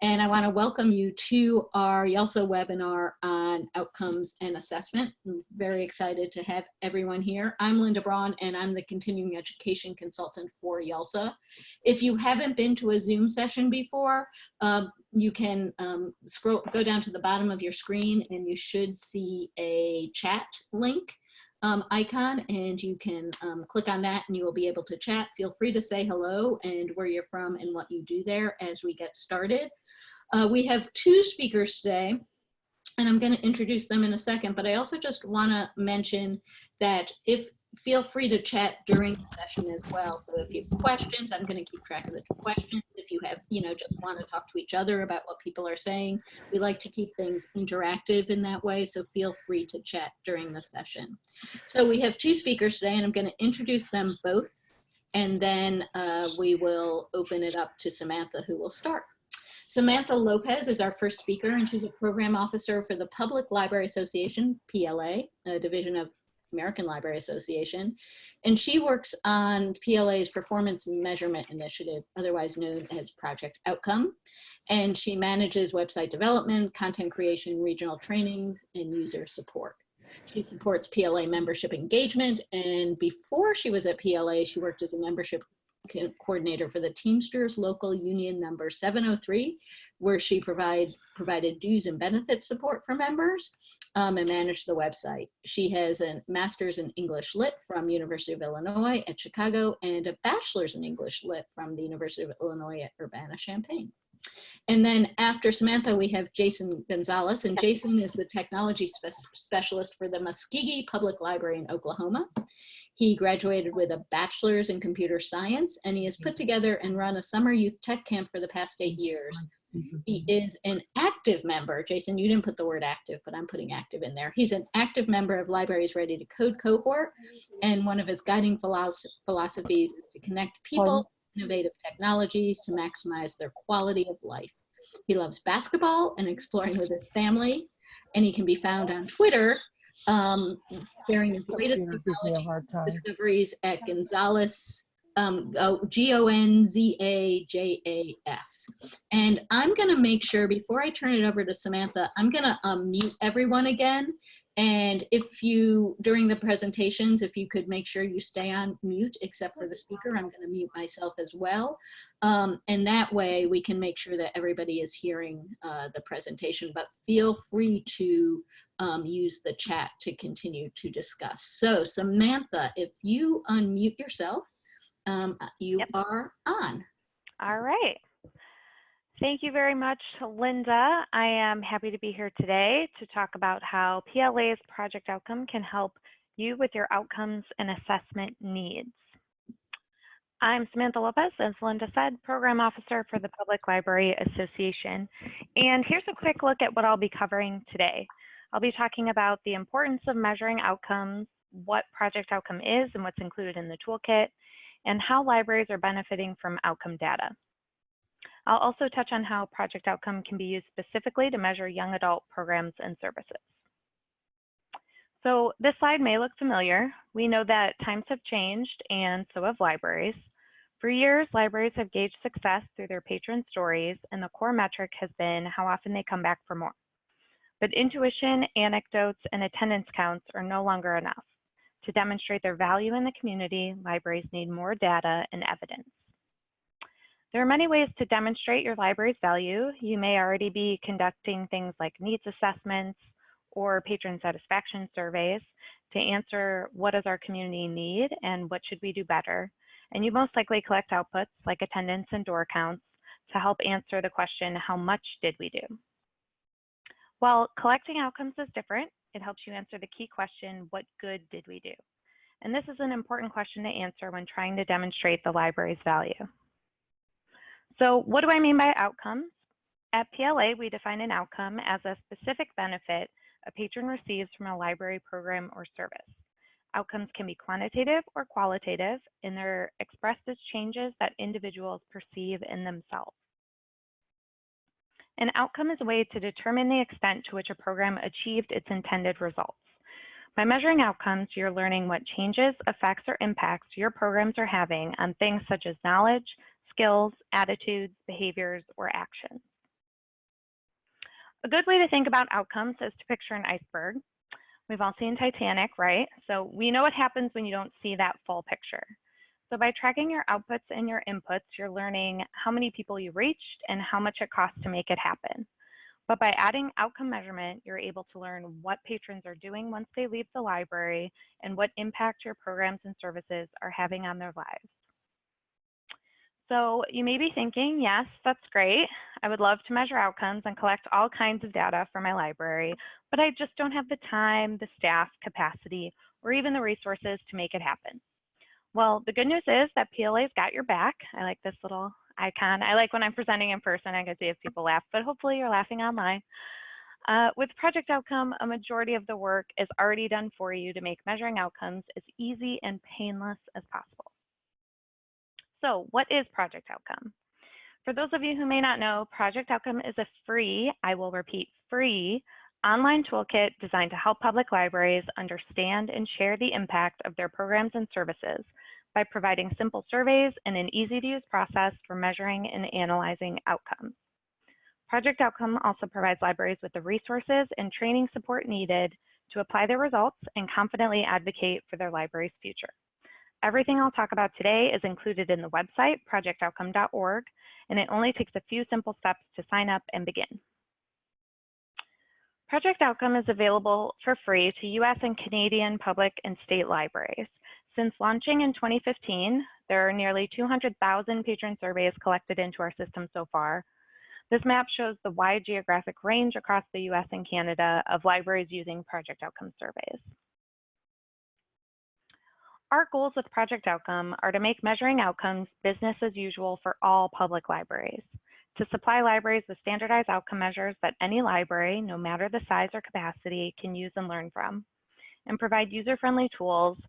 and I want to welcome you to our YALSA webinar on outcomes and assessment. I'm very excited to have everyone here. I'm Linda Braun, and I'm the continuing education consultant for YALSA. If you haven't been to a Zoom session before, you can go down to the bottom of your screen and you should see a chat link icon, and you can click on that and you will be able to chat. Feel free to say hello and where you're from and what you do there as we get started. We have two speakers today, and I'm going to introduce them in a second, but I also just want to mention that feel free to chat during the session as well. So if you have questions, I'm going to keep track of the questions. If you have, just want to talk to each other about what people are saying, we like to keep things interactive in that way. So feel free to chat during the session. So we have two speakers today, and I'm going to introduce them both, and then we will open it up to Samantha, who will start. Samantha Lopez is our first speaker, and she's a program officer for the Public Library Association, PLA, a division of American Library Association, and she works on PLA's performance measurement initiative, otherwise known as Project Outcome, and she manages website development, content creation, regional trainings, and user support. She supports PLA membership engagement, and before she was at PLA, she worked as a membership coordinator for the Teamsters local union number 703, where she provided dues and benefits support for members and managed the website. She has a master's in English Lit from University of Illinois at Chicago and a bachelor's in English Lit from the University of Illinois at Urbana-Champaign. And then after Samantha, we have Jason Gonzalez, and Jason is the technology specialist for the Muskogee Public Library in Oklahoma. He graduated with a bachelor's in computer science, and he has put together and run a summer youth tech camp for the past 8 years. He is an active member. Jason, you didn't put the word active, but I'm putting active in there. He's an active member of Libraries Ready to Code cohort, and one of his guiding philosophies is to connect people, innovative technologies to maximize their quality of life. He loves basketball and exploring with his family, and he can be found on Twitter sharing his latest technology discoveries at Gonzalez, Gonzajas. And I'm going to make sure, before I turn it over to Samantha, I'm going to mute everyone again. And if you, during the presentations, if you could make sure you stay on mute except for the speaker, I'm going to mute myself as well. And that way we can make sure that everybody is hearing the presentation, but feel free to use the chat to continue to discuss. So Samantha, if you unmute yourself, you are on. All right. Thank you very much, Linda. I am happy to be here today to talk about how PLA's Project Outcome can help you with your outcomes and assessment needs. I'm Samantha Lopez, as Linda said, Program Officer for the Public Library Association. And here's a quick look at what I'll be covering today. I'll be talking about the importance of measuring outcomes, what Project Outcome is and what's included in the toolkit, and how libraries are benefiting from outcome data. I'll also touch on how Project Outcome can be used specifically to measure young adult programs and services. So this slide may look familiar. We know that times have changed, and so have libraries. For years, libraries have gauged success through their patron stories, and the core metric has been how often they come back for more. But intuition, anecdotes, and attendance counts are no longer enough. To demonstrate their value in the community, libraries need more data and evidence. There are many ways to demonstrate your library's value. You may already be conducting things like needs assessments or patron satisfaction surveys to answer what does our community need and what should we do better. And you most likely collect outputs like attendance and door counts to help answer the question, how much did we do? While collecting outcomes is different, it helps you answer the key question, what good did we do? And this is an important question to answer when trying to demonstrate the library's value. So what do I mean by outcomes? At PLA, we define an outcome as a specific benefit a patron receives from a library program or service. Outcomes can be quantitative or qualitative, and they're expressed as changes that individuals perceive in themselves. An outcome is a way to determine the extent to which a program achieved its intended results. By measuring outcomes, you're learning what changes, effects, or impacts your programs are having on things such as knowledge, skills, attitudes, behaviors, or actions. A good way to think about outcomes is to picture an iceberg. We've all seen Titanic, right? So we know what happens when you don't see that full picture. So by tracking your outputs and your inputs, you're learning how many people you reached and how much it costs to make it happen. But by adding outcome measurement, you're able to learn what patrons are doing once they leave the library and what impact your programs and services are having on their lives. So you may be thinking, yes, that's great. I would love to measure outcomes and collect all kinds of data for my library, but I just don't have the time, the staff, capacity, or even the resources to make it happen. Well, the good news is that PLA's got your back. I like this little icon. I like when I'm presenting in person, I can see if people laugh, but hopefully you're laughing online. With Project Outcome, a majority of the work is already done for you to make measuring outcomes as easy and painless as possible. So what is Project Outcome? For those of you who may not know, Project Outcome is a free, I will repeat, free online toolkit designed to help public libraries understand and share the impact of their programs and services by providing simple surveys and an easy-to-use process for measuring and analyzing outcomes. Project Outcome also provides libraries with the resources and training support needed to apply their results and confidently advocate for their library's future. Everything I'll talk about today is included in the website, projectoutcome.org, and it only takes a few simple steps to sign up and begin. Project Outcome is available for free to US and Canadian public and state libraries. Since launching in 2015, there are nearly 200,000 patron surveys collected into our system so far. This map shows the wide geographic range across the US and Canada of libraries using Project Outcome surveys. Our goals with Project Outcome are to make measuring outcomes business as usual for all public libraries, to supply libraries with standardized outcome measures that any library, no matter the size or capacity, can use and learn from, and provide user-friendly tools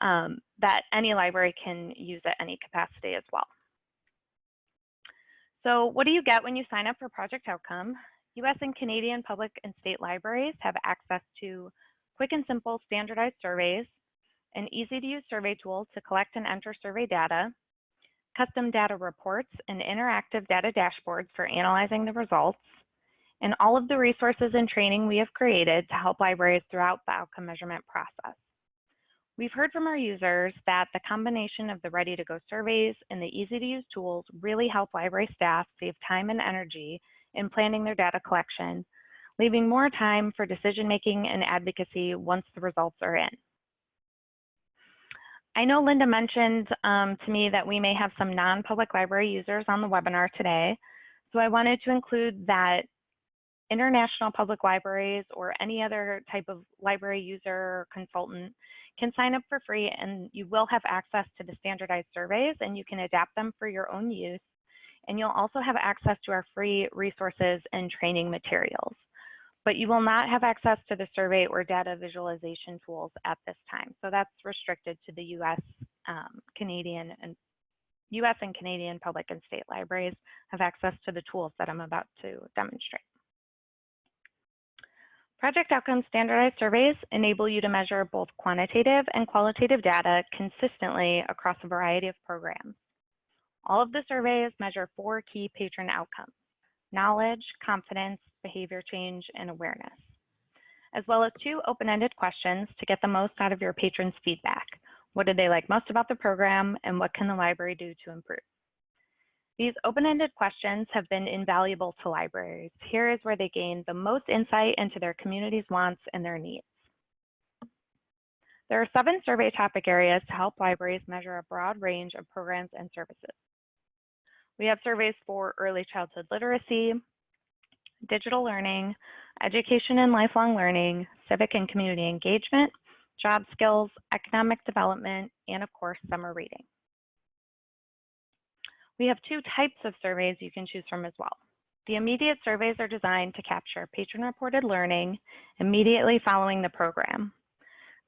that any library can use at any capacity as well. So what do you get when you sign up for Project Outcome? US and Canadian public and state libraries have access to quick and simple standardized surveys, an easy-to-use survey tool to collect and enter survey data, custom data reports, and interactive data dashboards for analyzing the results, and all of the resources and training we have created to help libraries throughout the outcome measurement process. We've heard from our users that the combination of the ready-to-go surveys and the easy-to-use tools really help library staff save time and energy in planning their data collection, leaving more time for decision-making and advocacy once the results are in. I know Linda mentioned to me that we may have some non-public library users on the webinar today, so I wanted to include that international public libraries or any other type of library user or consultant can sign up for free, and you will have access to the standardized surveys and you can adapt them for your own use. And you'll also have access to our free resources and training materials. But you will not have access to the survey or data visualization tools at this time. So that's restricted to the US and Canadian public and state libraries have access to the tools that I'm about to demonstrate. Project Outcome standardized surveys enable you to measure both quantitative and qualitative data consistently across a variety of programs. All of the surveys measure 4 key patron outcomes: knowledge, confidence, behavior change, and awareness, as well as 2 open-ended questions to get the most out of your patrons' feedback. What did they like most about the program, and what can the library do to improve? These open-ended questions have been invaluable to libraries. Here is where they gain the most insight into their community's wants and their needs. There are 7 survey topic areas to help libraries measure a broad range of programs and services. We have surveys for early childhood literacy, digital learning, education and lifelong learning, civic and community engagement, job skills, economic development, and of course, summer reading. We have 2 types of surveys you can choose from as well. The immediate surveys are designed to capture patron-reported learning immediately following the program.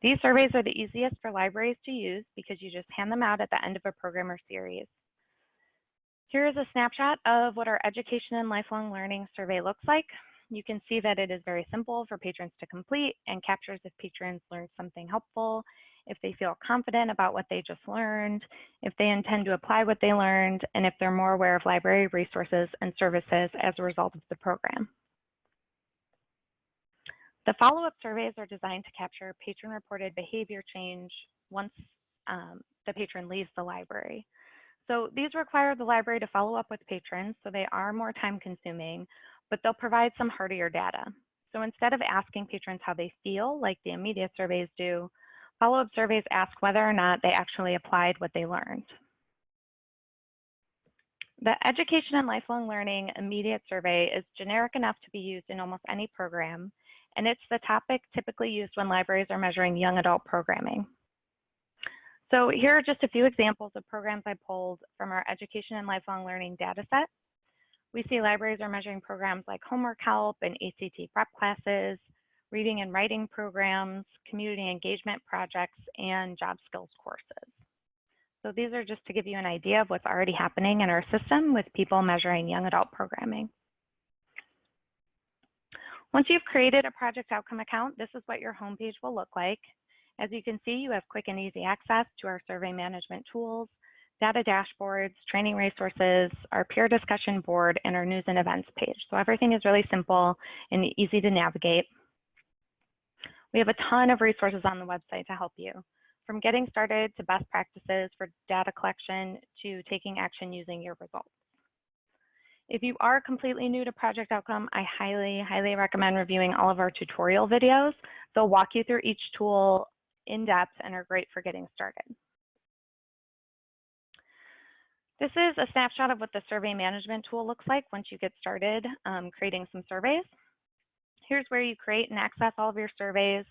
These surveys are the easiest for libraries to use because you just hand them out at the end of a program or series. Here is a snapshot of what our education and lifelong learning survey looks like. You can see that it is very simple for patrons to complete and captures if patrons learned something helpful, if they feel confident about what they just learned, if they intend to apply what they learned, and if they're more aware of library resources and services as a result of the program. The follow-up surveys are designed to capture patron-reported behavior change once the patron leaves the library. So these require the library to follow up with patrons, so they are more time-consuming, but they'll provide some heartier data. So instead of asking patrons how they feel, like the immediate surveys do, follow-up surveys ask whether or not they actually applied what they learned. The Education and Lifelong Learning Immediate Survey is generic enough to be used in almost any program, and it's the topic typically used when libraries are measuring young adult programming. So here are just a few examples of programs I pulled from our Education and Lifelong Learning dataset. We see libraries are measuring programs like homework help and ACT prep classes, reading and writing programs, community engagement projects, and job skills courses. So these are just to give you an idea of what's already happening in our system with people measuring young adult programming. Once you've created a project outcome account, this is what your homepage will look like. As you can see, you have quick and easy access to our survey management tools, data dashboards, training resources, our peer discussion board, and our news and events page. So everything is really simple and easy to navigate. We have a ton of resources on the website to help you, from getting started to best practices for data collection to taking action using your results. If you are completely new to Project Outcome, I highly recommend reviewing all of our tutorial videos. They'll walk you through each tool in depth and are great for getting started. This is a snapshot of what the survey management tool looks like once you get started creating some surveys. Here's where you create and access all of your surveys,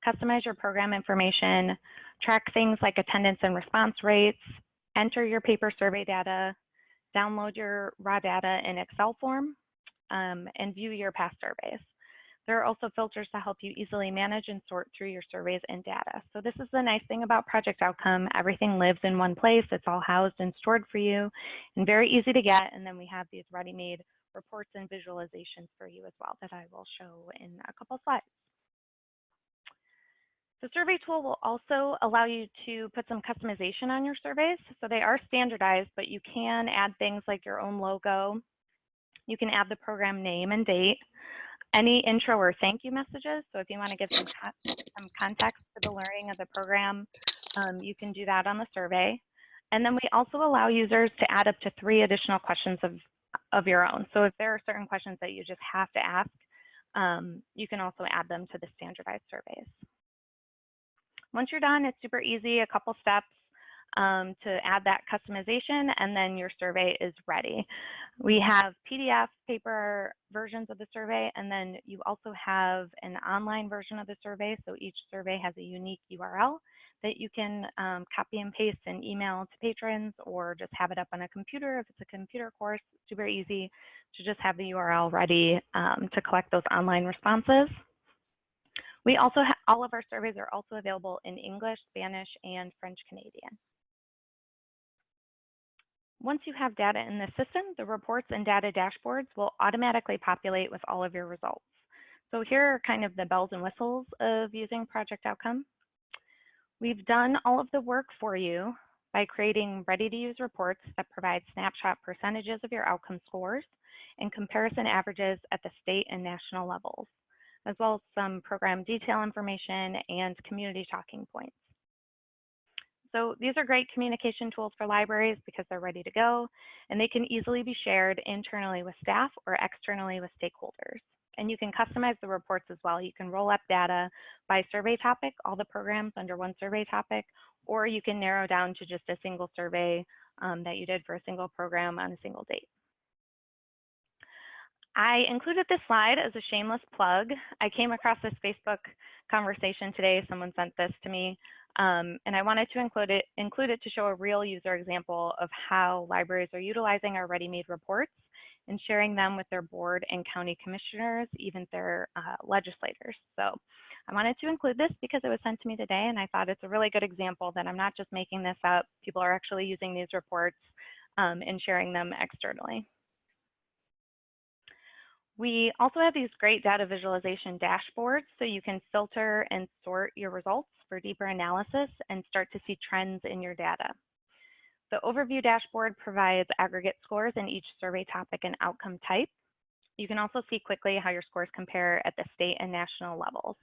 customize your program information, track things like attendance and response rates, enter your paper survey data, download your raw data in Excel form, and view your past surveys. There are also filters to help you easily manage and sort through your surveys and data. So this is the nice thing about Project Outcome. Everything lives in one place. It's all housed and stored for you and very easy to get. And then we have these ready-made reports and visualizations for you as well that I will show in a couple slides. The survey tool will also allow you to put some customization on your surveys. So they are standardized, but you can add things like your own logo. You can add the program name and date, any intro or thank you messages. So if you want to give some context to the learning of the program, you can do that on the survey. And then we also allow users to add up to 3 additional questions of your own. So if there are certain questions that you just have to ask, you can also add them to the standardized surveys. Once you're done, it's super easy, a couple steps to add that customization, and then your survey is ready. We have PDF, paper versions of the survey, and then you also have an online version of the survey. So each survey has a unique URL that you can copy and paste and email to patrons, or just have it up on a computer. If it's a computer course, super easy to just have the URL ready to collect those online responses. We also have, all of our surveys are also available in English, Spanish, and French Canadian. Once you have data in the system, the reports and data dashboards will automatically populate with all of your results. So here are kind of the bells and whistles of using Project Outcome. We've done all of the work for you by creating ready-to-use reports that provide snapshot percentages of your outcome scores and comparison averages at the state and national levels, as well as some program detail information and community talking points. So these are great communication tools for libraries because they're ready to go, and they can easily be shared internally with staff or externally with stakeholders. And you can customize the reports as well. You can roll up data by survey topic, all the programs under one survey topic, or you can narrow down to just a single survey that you did for a single program on a single date. I included this slide as a shameless plug. I came across this Facebook conversation today. Someone sent this to me, and I wanted to include it to show a real user example of how libraries are utilizing our ready-made reports and sharing them with their board and county commissioners, even their legislators. So I wanted to include this because it was sent to me today, and I thought it's a really good example that I'm not just making this up. People are actually using these reports and sharing them externally. We also have these great data visualization dashboards, so you can filter and sort your results for deeper analysis and start to see trends in your data. The overview dashboard provides aggregate scores in each survey topic and outcome type. You can also see quickly how your scores compare at the state and national levels.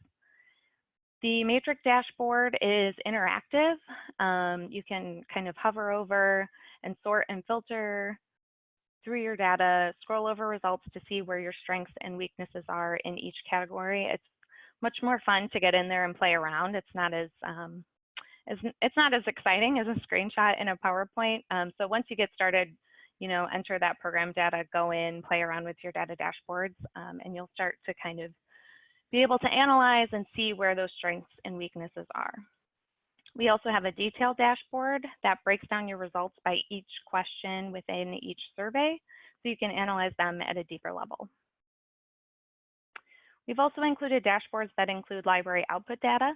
The matrix dashboard is interactive. You can kind of hover over and sort and filter through your data, scroll over results to see where your strengths and weaknesses are in each category. It's much more fun to get in there and play around. It's not as exciting as a screenshot in a PowerPoint. So once you get started, enter that program data, go in, play around with your data dashboards, and you'll start to kind of be able to analyze and see where those strengths and weaknesses are. We also have a detailed dashboard that breaks down your results by each question within each survey, so you can analyze them at a deeper level. We've also included dashboards that include library output data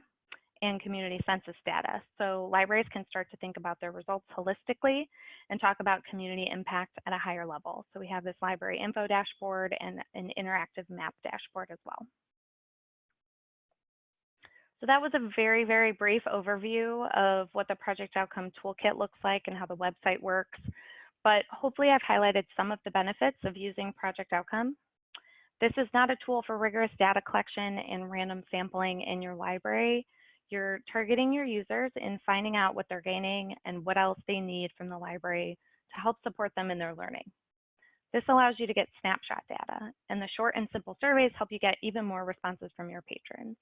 and community census data. So libraries can start to think about their results holistically and talk about community impact at a higher level. So we have this library info dashboard and an interactive map dashboard as well. So that was a very, very brief overview of what the Project Outcome Toolkit looks like and how the website works. But hopefully I've highlighted some of the benefits of using Project Outcome. This is not a tool for rigorous data collection and random sampling in your library. You're targeting your users in finding out what they're gaining and what else they need from the library to help support them in their learning. This allows you to get snapshot data, and the short and simple surveys help you get even more responses from your patrons.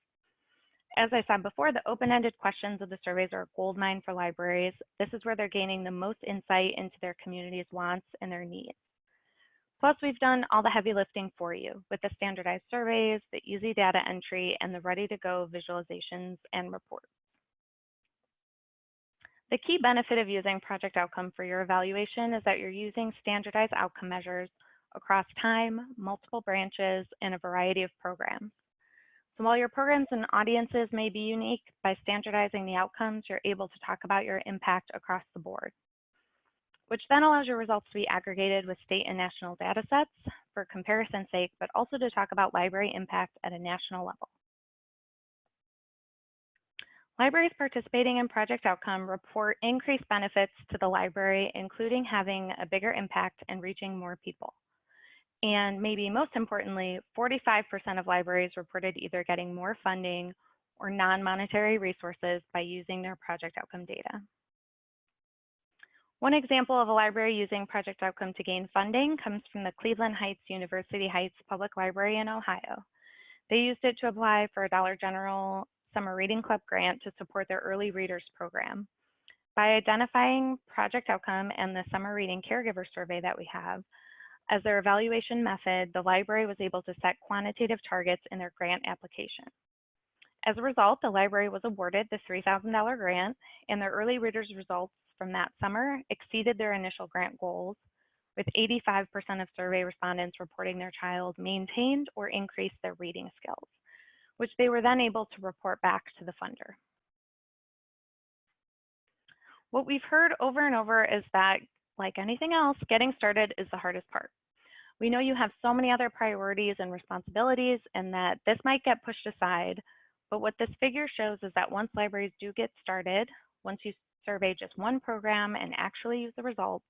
As I said before, the open-ended questions of the surveys are a goldmine for libraries. This is where they're gaining the most insight into their community's wants and their needs. Plus, we've done all the heavy lifting for you with the standardized surveys, the easy data entry, and the ready-to-go visualizations and reports. The key benefit of using Project Outcome for your evaluation is that you're using standardized outcome measures across time, multiple branches, and a variety of programs. So while your programs and audiences may be unique, by standardizing the outcomes, you're able to talk about your impact across the board, which then allows your results to be aggregated with state and national data sets for comparison's sake, but also to talk about library impact at a national level. Libraries participating in Project Outcome report increased benefits to the library, including having a bigger impact and reaching more people. And maybe most importantly, 45% of libraries reported either getting more funding or non-monetary resources by using their Project Outcome data. One example of a library using Project Outcome to gain funding comes from the Cleveland Heights University Heights Public Library in Ohio. They used it to apply for a Dollar General Summer Reading Club grant to support their early readers program. By identifying Project Outcome and the Summer Reading Caregiver Survey that we have as their evaluation method, the library was able to set quantitative targets in their grant application. As a result, the library was awarded the $3,000 grant, and their early readers results from that summer exceeded their initial grant goals, with 85% of survey respondents reporting their child maintained or increased their reading skills, which they were then able to report back to the funder. What we've heard over and over is that, like anything else, getting started is the hardest part. We know you have so many other priorities and responsibilities and that this might get pushed aside, but what this figure shows is that once libraries do get started, once you survey just one program and actually use the results,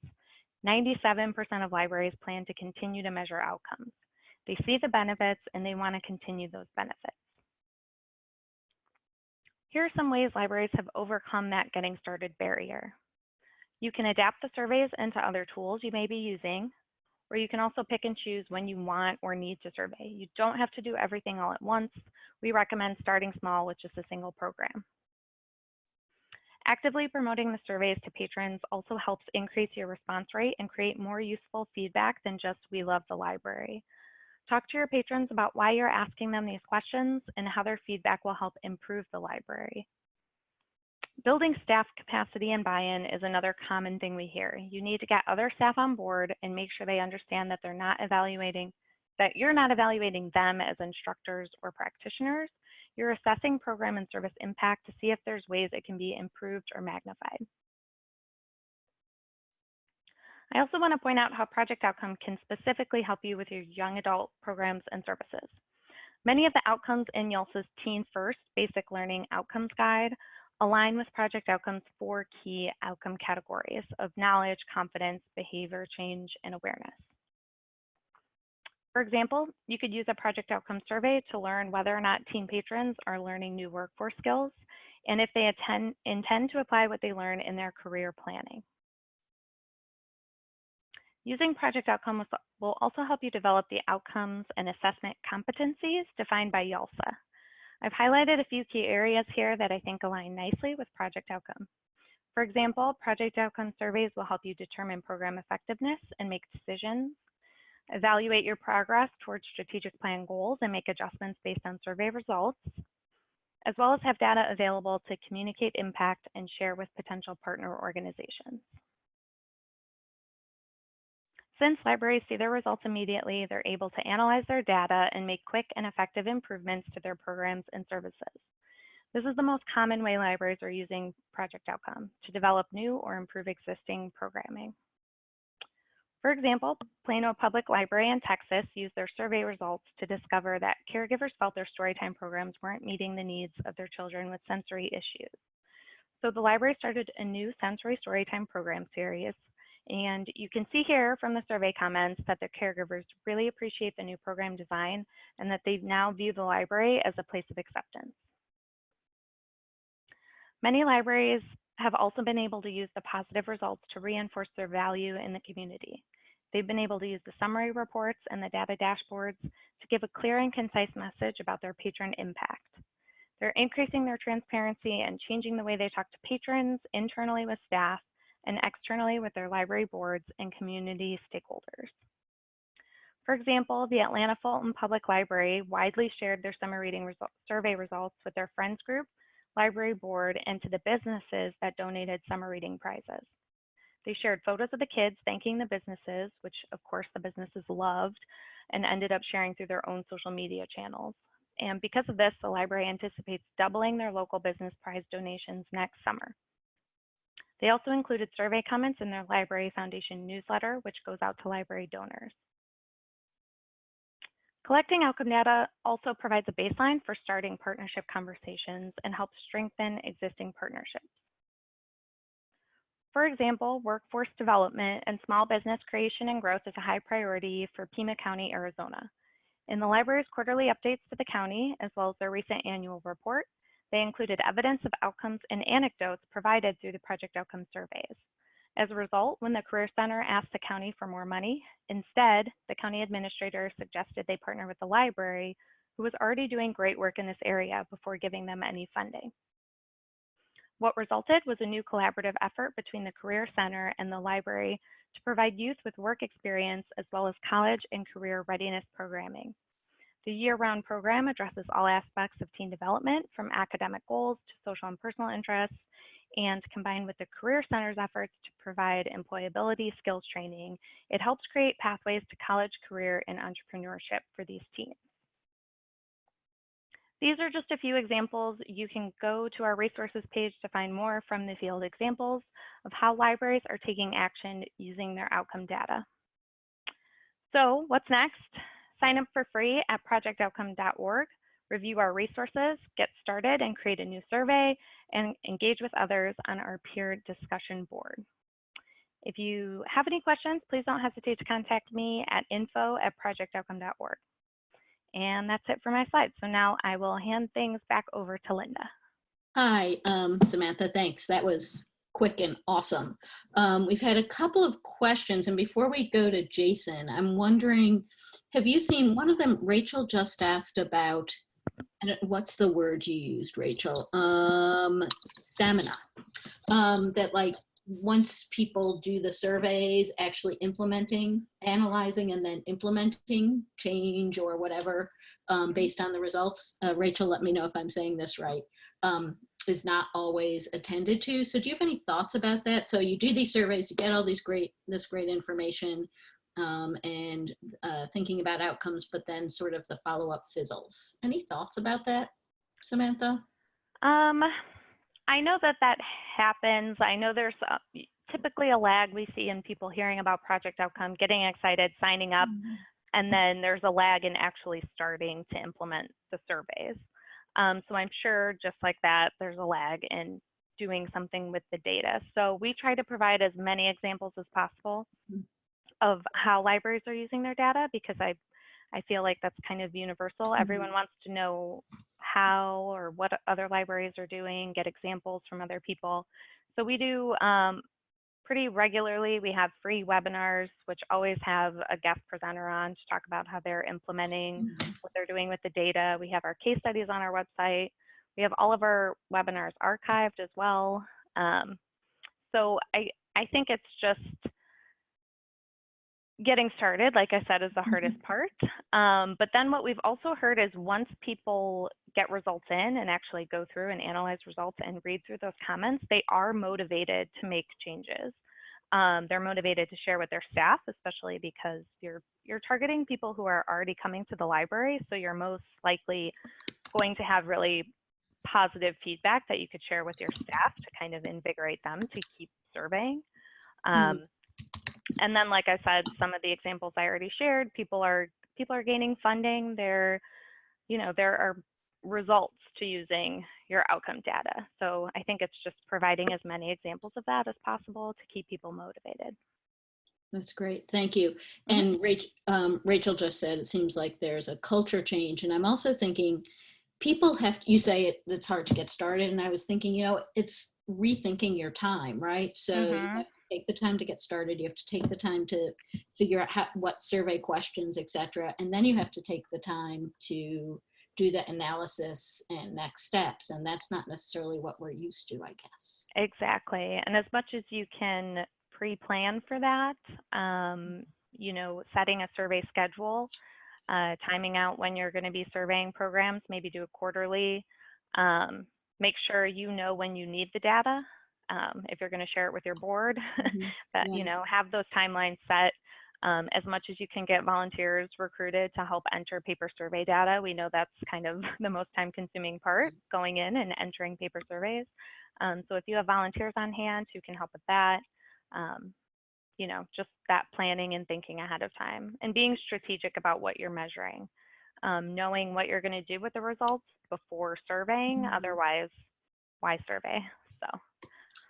97% of libraries plan to continue to measure outcomes. They see the benefits and they want to continue those benefits. Here are some ways libraries have overcome that getting started barrier. You can adapt the surveys into other tools you may be using, or you can also pick and choose when you want or need to survey. You don't have to do everything all at once. We recommend starting small with just a single program. Actively promoting the surveys to patrons also helps increase your response rate and create more useful feedback than just "we love the library." Talk to your patrons about why you're asking them these questions and how their feedback will help improve the library. Building staff capacity and buy-in is another common thing we hear. You need to get other staff on board and make sure they understand that you're not evaluating them as instructors or practitioners. You're assessing program and service impact to see if there's ways it can be improved or magnified. I also want to point out how Project Outcome can specifically help you with your young adult programs and services. Many of the outcomes in YALSA's Teen First Basic Learning Outcomes Guide align with Project Outcome's 4 key outcome categories of knowledge, confidence, behavior change, and awareness. For example, you could use a project outcome survey to learn whether or not teen patrons are learning new workforce skills and if they intend to apply what they learn in their career planning. Using project outcomes will also help you develop the outcomes and assessment competencies defined by YALSA. I've highlighted a few key areas here that I think align nicely with project outcome. For example, project outcome surveys will help you determine program effectiveness and make decisions, evaluate your progress towards strategic plan goals and make adjustments based on survey results, as well as have data available to communicate impact and share with potential partner organizations. Since libraries see their results immediately, they're able to analyze their data and make quick and effective improvements to their programs and services. This is the most common way libraries are using project outcome to develop new or improve existing programming. For example, Plano Public Library in Texas used their survey results to discover that caregivers felt their Storytime programs weren't meeting the needs of their children with sensory issues. So the library started a new sensory Storytime program series, and you can see here from the survey comments that their caregivers really appreciate the new program design and that they now view the library as a place of acceptance. Many libraries have also been able to use the positive results to reinforce their value in the community. They've been able to use the summary reports and the data dashboards to give a clear and concise message about their patron impact. They're increasing their transparency and changing the way they talk to patrons, internally with staff, and externally with their library boards and community stakeholders. For example, the Atlanta Fulton Public Library widely shared their summer reading survey results with their friends group, library board, and to the businesses that donated summer reading prizes. They shared photos of the kids thanking the businesses, which of course the businesses loved, and ended up sharing through their own social media channels. And because of this, the library anticipates doubling their local business prize donations next summer. They also included survey comments in their Library Foundation newsletter, which goes out to library donors. Collecting outcome data also provides a baseline for starting partnership conversations and helps strengthen existing partnerships. For example, workforce development and small business creation and growth is a high priority for Pima County, Arizona. In the library's quarterly updates to the county, as well as their recent annual report, they included evidence of outcomes and anecdotes provided through the project outcome surveys. As a result, when the Career Center asked the county for more money, instead, the county administrator suggested they partner with the library, who was already doing great work in this area before giving them any funding. What resulted was a new collaborative effort between the Career Center and the library to provide youth with work experience as well as college and career readiness programming. The year-round program addresses all aspects of teen development, from academic goals to social and personal interests, and combined with the Career Center's efforts to provide employability skills training, it helps create pathways to college, career, and entrepreneurship for these teens. These are just a few examples. You can go to our resources page to find more from the field examples of how libraries are taking action using their outcome data. So what's next? Sign up for free at projectoutcome.org, review our resources, get started and create a new survey, and engage with others on our peer discussion board. If you have any questions, please don't hesitate to contact me at info@projectoutcome.org. And that's it for my slides. So now I will hand things back over to Linda. Hi, Samantha, thanks. That was quick and awesome. We've had a couple of questions, and before we go to Jason, I'm wondering, have you seen one of them? Rachel just asked about, what's the word you used, Rachel? Stamina. That like once people do the surveys, actually implementing, analyzing, and then implementing change or whatever based on the results. Rachel, let me know if I'm saying this right. Is not always attended to. So do you have any thoughts about that? So you do these surveys, you get all this great information and thinking about outcomes, but then sort of the follow-up fizzles. Any thoughts about that, Samantha? I know that happens. I know there's typically a lag we see in people hearing about project outcome, getting excited, signing up, and then there's a lag in actually starting to implement the surveys. So I'm sure just like that, there's a lag in doing something with the data. So we try to provide as many examples as possible of how libraries are using their data, because I feel like that's kind of universal. Everyone wants to know how or what other libraries are doing, get examples from other people. So we do pretty regularly. We have free webinars, which always have a guest presenter on to talk about how they're implementing what they're doing with the data. We have our case studies on our website. We have all of our webinars archived as well. So I think it's just getting started, like I said, is the hardest part. But then what we've also heard is once people get results in and actually go through and analyze results and read through those comments, they are motivated to make changes. They're motivated to share with their staff, especially because you're targeting people who are already coming to the library. So you're most likely going to have really positive feedback that you could share with your staff to kind of invigorate them to keep surveying. And then, like I said, some of the examples I already shared, people are gaining funding. There are results to using your outcome data. So I think it's just providing as many examples of that as possible to keep people motivated. That's great. Thank you. And Rachel just said, it seems like there's a culture change. And I'm also thinking people you say it's hard to get started. And I was thinking, it's rethinking your time, right? So you have to take the time to get started. You have to take the time to figure out what survey questions, et cetera. And then you have to take the time to do the analysis and next steps. And that's not necessarily what we're used to, I guess. Exactly. And as much as you can pre-plan for that, setting a survey schedule, timing out when you're going to be surveying programs, maybe do it quarterly. Make sure you know when you need the data. If you're going to share it with your board, that have those timelines set. As much as you can get volunteers recruited to help enter paper survey data. We know that's kind of the most time-consuming part, going in and entering paper surveys. So if you have volunteers on hand who can help with that, just that planning and thinking ahead of time and being strategic about what you're measuring, knowing what you're going to do with the results before surveying. Otherwise, why survey? So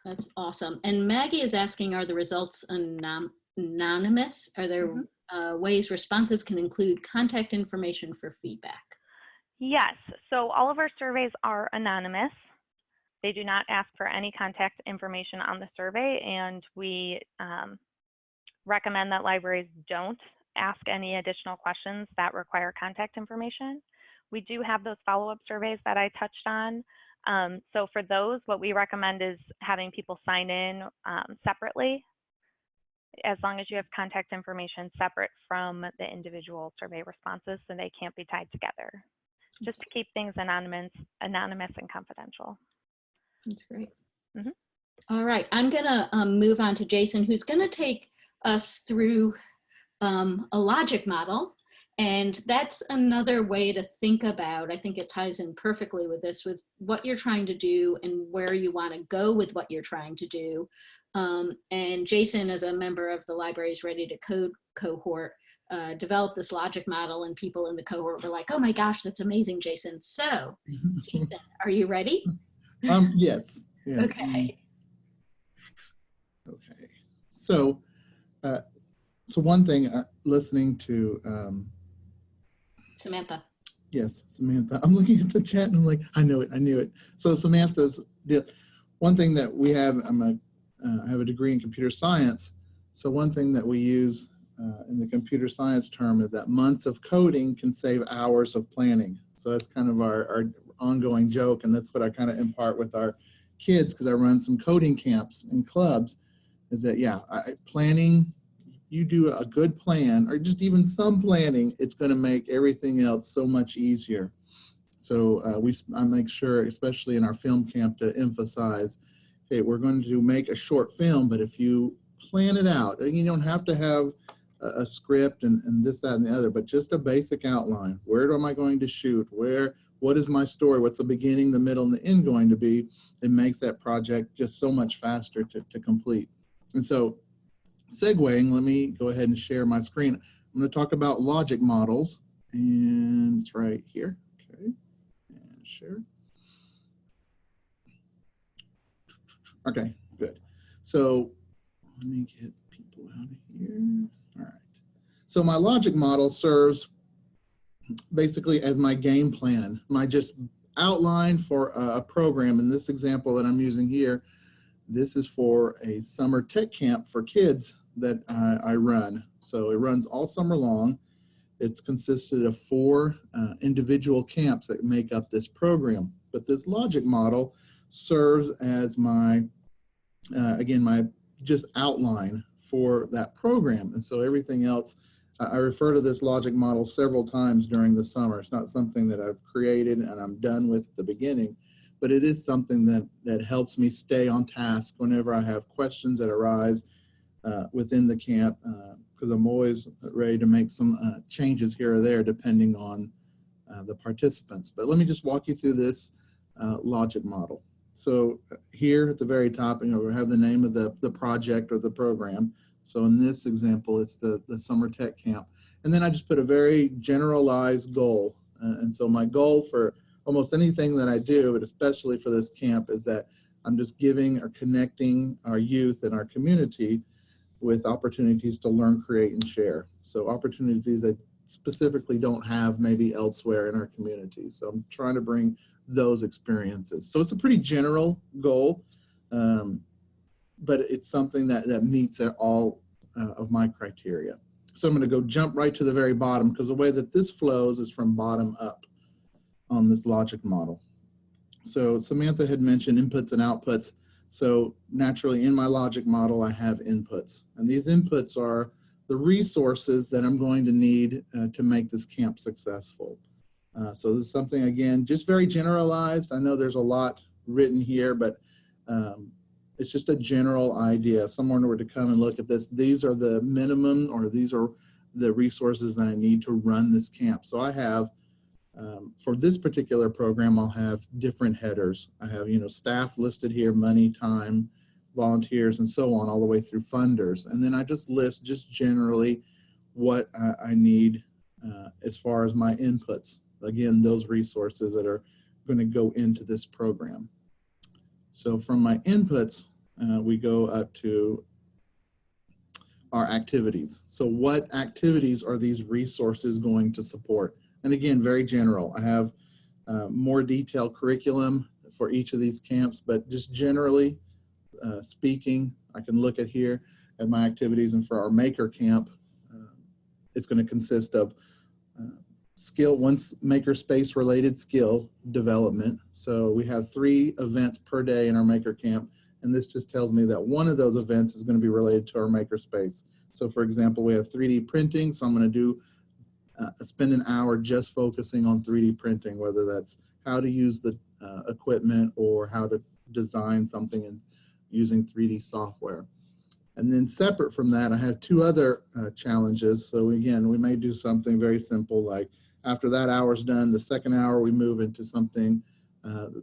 that's awesome. And Maggie is asking, are the results anonymous? Are there ways responses can include contact information for feedback? Yes. So all of our surveys are anonymous. They do not ask for any contact information on the survey, and we recommend that libraries don't ask any additional questions that require contact information. We do have those follow-up surveys that I touched on. So for those, what we recommend is having people sign in separately, as long as you have contact information separate from the individual survey responses, so they can't be tied together, just to keep things anonymous and confidential. That's great. All right, I'm gonna move on to Jason, who's gonna take us through a logic model. And that's another way to think about, I think it ties in perfectly with this, with what you're trying to do and where you want to go with what you're trying to do. And Jason, as a member of the Libraries Ready to Code cohort, developed this logic model, and people in the cohort were like, oh my gosh, that's amazing, Jason. So, Jason, are you ready? Yes. Okay. Okay. So one thing, listening to Samantha. Yes, Samantha. I'm looking at the chat and I'm like, I knew it. So Samantha's, one thing that we have, I have a degree in computer science. So one thing that we use in the computer science term is that months of coding can save hours of planning. So that's kind of our ongoing joke, and that's what I kind of impart with our kids, because I run some coding camps and clubs, is that, planning, you do a good plan, or just even some planning, it's going to make everything else so much easier. So I make sure, especially in our film camp, to emphasize, hey, we're going to make a short film, but if you plan it out, and you don't have to have a script and this, that, and the other, but just a basic outline. Where am I going to shoot? What is my story? What's the beginning, the middle, and the end going to be? It makes that project just so much faster to complete. And so, segueing, let me go ahead and share my screen. I'm going to talk about logic models, and it's right here. Okay, and share. Okay, good. So let me get people out of here. All right. So my logic model serves basically as my game plan, my just outline for a program. In this example that I'm using here, this is for a summer tech camp for kids that I run. So it runs all summer long. It's consisted of 4 individual camps that make up this program. But this logic model serves as my, again, my just outline for that program. And so everything else, I refer to this logic model several times during the summer. It's not something that I've created and I'm done with at the beginning, but it is something that helps me stay on task whenever I have questions that arise within the camp, because I'm always ready to make some changes here or there depending on the participants. But let me just walk you through this logic model. So here at the very top, we have the name of the project or the program. So in this example, it's the summer tech camp. And then I just put a very generalized goal. And so my goal for almost anything that I do, but especially for this camp, is that I'm just giving or connecting our youth and our community with opportunities to learn, create, and share. So opportunities that specifically don't have maybe elsewhere in our community. So I'm trying to bring those experiences. So it's a pretty general goal, but it's something that meets all of my criteria. So I'm going to jump right to the very bottom, because the way that this flows is from bottom up on this logic model. So Samantha had mentioned inputs and outputs. So naturally in my logic model, I have inputs, and these inputs are the resources that I'm going to need to make this camp successful. So this is something, again, just very generalized. I know there's a lot written here, but it's just a general idea. If someone were to come and look at this, these are the minimum, or these are the resources that I need to run this camp. So I have, for this particular program, I'll have different headers. I have, staff listed here, money, time, volunteers, and so on, all the way through funders. And then I just list just generally what I need as far as my inputs. Again, those resources that are going to go into this program. So from my inputs, we go up to our activities. So what activities are these resources going to support? And again, very general. I have more detailed curriculum for each of these camps, but just generally speaking, I can look at here at my activities. And for our maker camp, it's going to consist of makerspace related skill development. So we have 3 events per day in our maker camp, and this just tells me that one of those events is going to be related to our makerspace. So for example, we have 3D printing, so I'm going to spend an hour just focusing on 3D printing, whether that's how to use the equipment or how to design something and using 3D software. And then separate from that, I have 2 other challenges. So again, we may do something very simple, like after that hour's done, the second hour we move into something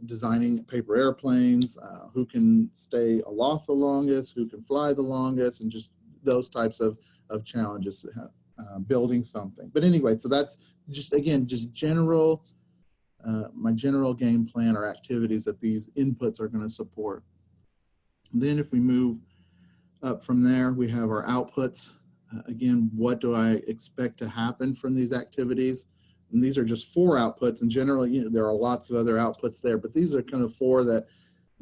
designing paper airplanes, who can stay aloft the longest, who can fly the longest, and just those types of challenges, building something. But anyway, so that's just, again, just general, my general game plan or activities that these inputs are going to support. And then if we move up from there, we have our outputs. Again, what do I expect to happen from these activities? And these are just 4 outputs, and generally, there are lots of other outputs there, but these are kind of 4 that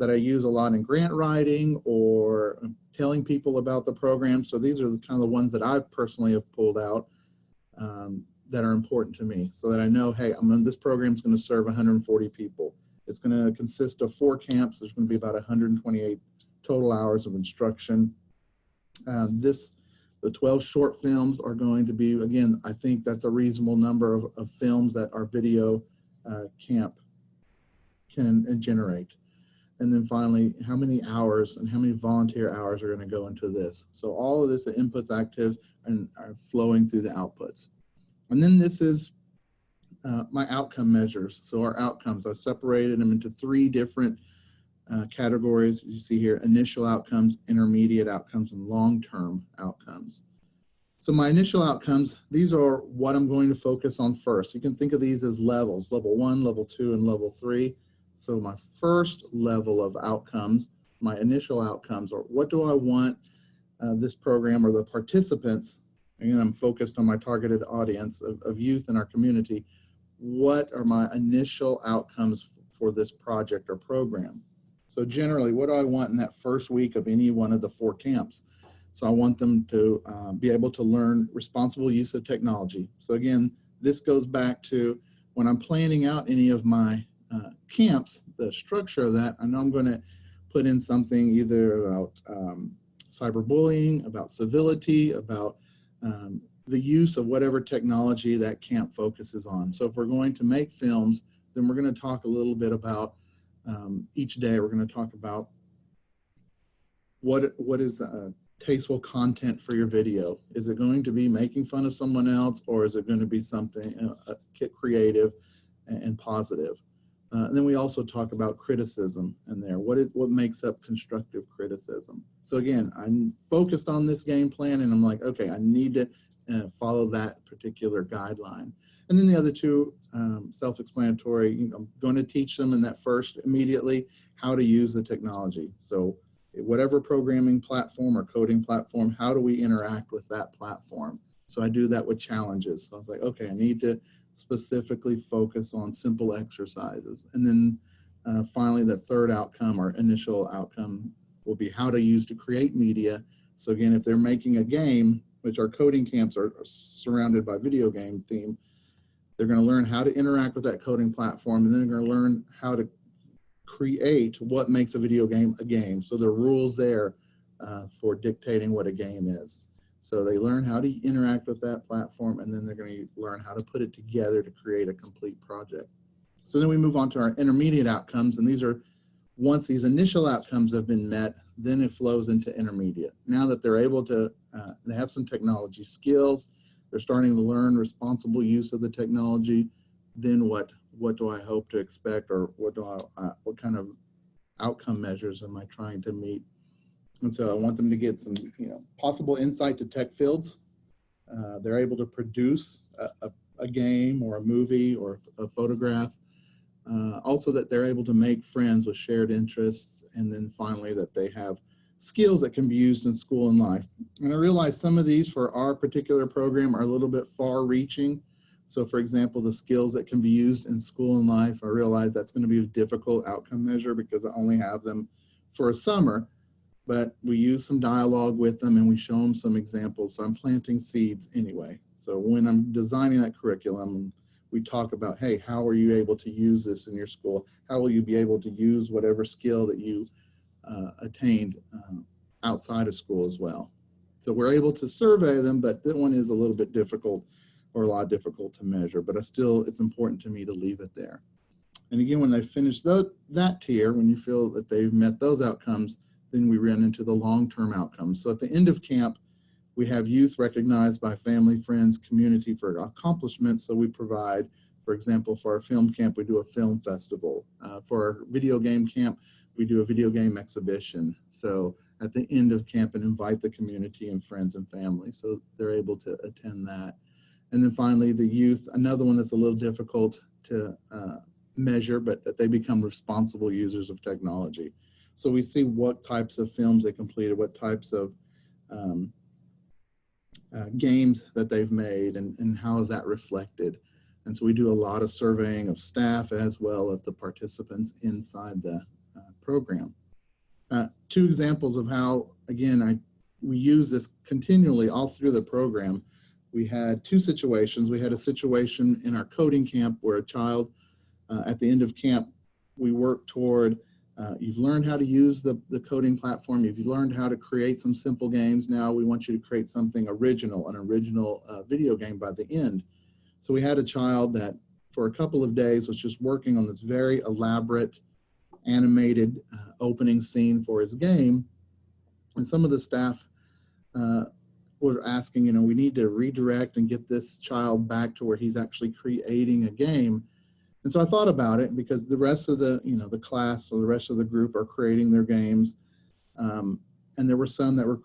I use a lot in grant writing or telling people about the program. So these are the kind of the ones that I personally have pulled out that are important to me, so that I know, hey, this program is going to serve 140 people. It's going to consist of 4 camps. There's going to be about 128 total hours of instruction. The 12 short films are going to be, again, I think that's a reasonable number of films that our video camp can generate. And then finally, how many hours and how many volunteer hours are going to go into this? So all of this, the inputs, actives, and are flowing through the outputs. And then this is my outcome measures. So our outcomes, I've separated them into 3 different categories. You see here, initial outcomes, intermediate outcomes, and long-term outcomes. So my initial outcomes, these are what I'm going to focus on first. You can think of these as levels, level 1, level 2, and level 3. So my first level of outcomes, my initial outcomes, are what do I want this program or the participants, again, I'm focused on my targeted audience of youth in our community, what are my initial outcomes for this project or program. So generally, what do I want in that first week of any one of the 4 camps? So I want them to be able to learn responsible use of technology. So again, this goes back to when I'm planning out any of my camps, the structure of that, I know I'm going to put in something either about cyberbullying, about civility, about the use of whatever technology that camp focuses on. So if we're going to make films, then we're going to talk a little bit about each day. We're going to talk about what is tasteful content for your video. Is it going to be making fun of someone else, or is it going to be something creative and positive? And then we also talk about criticism in there. What makes up constructive criticism? So again, I'm focused on this game plan, and I'm like, okay, I need to follow that particular guideline. And then the other 2, self-explanatory. I'm going to teach them in that first immediately how to use the technology. So whatever programming platform or coding platform, how do we interact with that platform? So I do that with challenges. So I was like, okay, I need to specifically focus on simple exercises. And then finally, the third outcome or initial outcome will be how to use to create media. So again, if they're making a game, which our coding camps are surrounded by video game theme, they're going to learn how to interact with that coding platform, and then they're going to learn how to create what makes a video game a game. So the rules there for dictating what a game is. So they learn how to interact with that platform, and then they're going to learn how to put it together to create a complete project. So then we move on to our intermediate outcomes, and these are, once these initial outcomes have been met, then it flows into intermediate. Now that they're able to, they have some technology skills, they're starting to learn responsible use of the technology, then what do I hope to expect, or what kind of outcome measures am I trying to meet? And so I want them to get some possible insight to tech fields. They're able to produce a game or a movie or a photograph. Also that they're able to make friends with shared interests, and then finally that they have skills that can be used in school and life. And I realize some of these for our particular program are a little bit far-reaching. So for example, the skills that can be used in school and life, I realize that's going to be a difficult outcome measure because I only have them for a summer, but we use some dialogue with them and we show them some examples. So I'm planting seeds anyway. So when I'm designing that curriculum, we talk about, hey, how are you able to use this in your school? How will you be able to use whatever skill that you attained outside of school as well? So we're able to survey them, but that one is a little bit difficult, or a lot difficult to measure, but it's important to me to leave it there. And again, when they finish that tier, when you feel that they've met those outcomes, then we run into the long-term outcomes. So at the end of camp, we have youth recognized by family, friends, community for accomplishments. So we provide, for example, for our film camp, we do a film festival. For our video game camp, we do a video game exhibition. So at the end of camp, and invite the community and friends and family, so they're able to attend that. And then finally, the youth, another one that's a little difficult to measure, but that they become responsible users of technology. So we see what types of films they completed, what types of games that they've made, and how is that reflected. And so we do a lot of surveying of staff as well as the participants inside the program. 2 examples of how, again, we use this continually all through the program. We had 2 situations. We had a situation in our coding camp where a child, at the end of camp, we worked toward, you've learned how to use the coding platform, you've learned how to create some simple games, now we want you to create something original, an original video game by the end. So we had a child that for a couple of days was just working on this very elaborate animated opening scene for his game. And some of the staff were asking, we need to redirect and get this child back to where he's actually creating a game. And so I thought about it, because the rest of the, the class or the rest of the group are creating their games. And there were some that were